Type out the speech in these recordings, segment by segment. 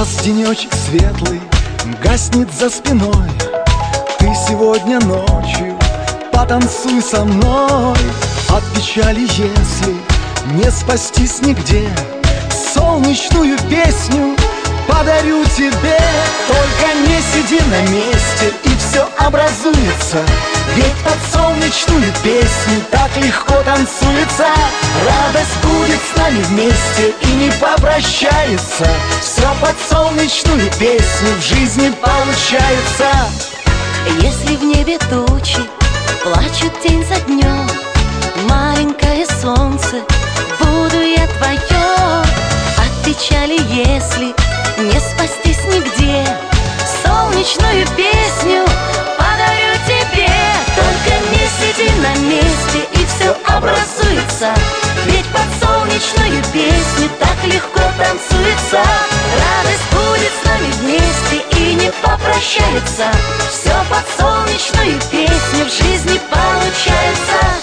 Даст денечек светлый, гаснет за спиной. Ты сегодня ночью потанцуй со мной. От печали, если не спастись нигде, солнечную песню подарю тебе. Только не сиди на месте, и все образуется. Ведь под солнечную песню так легко танцуется. Радость будет с нами вместе и не попрощается. Все под солнечную песню в жизни получается. Если в небе тучи плачут день за днем, маленькое солнце, буду я твое. От печали, если не спастись нигде, солнечную песню подарю тебе. Только не сиди на месте, и все образуется. Ведь под солнечную песню так легко танцуется. Радость будет с нами вместе и не попрощается. Все под солнечную песню в жизни получается.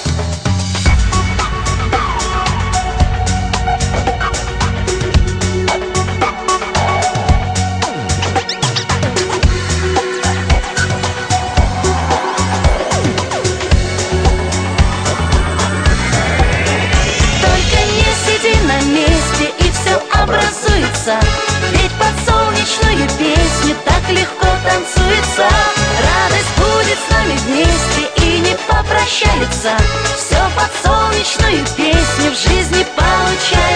Ведь под солнечную песню так легко танцуется. Радость будет с нами вместе и не попрощается. Все под солнечную песню в жизни получается.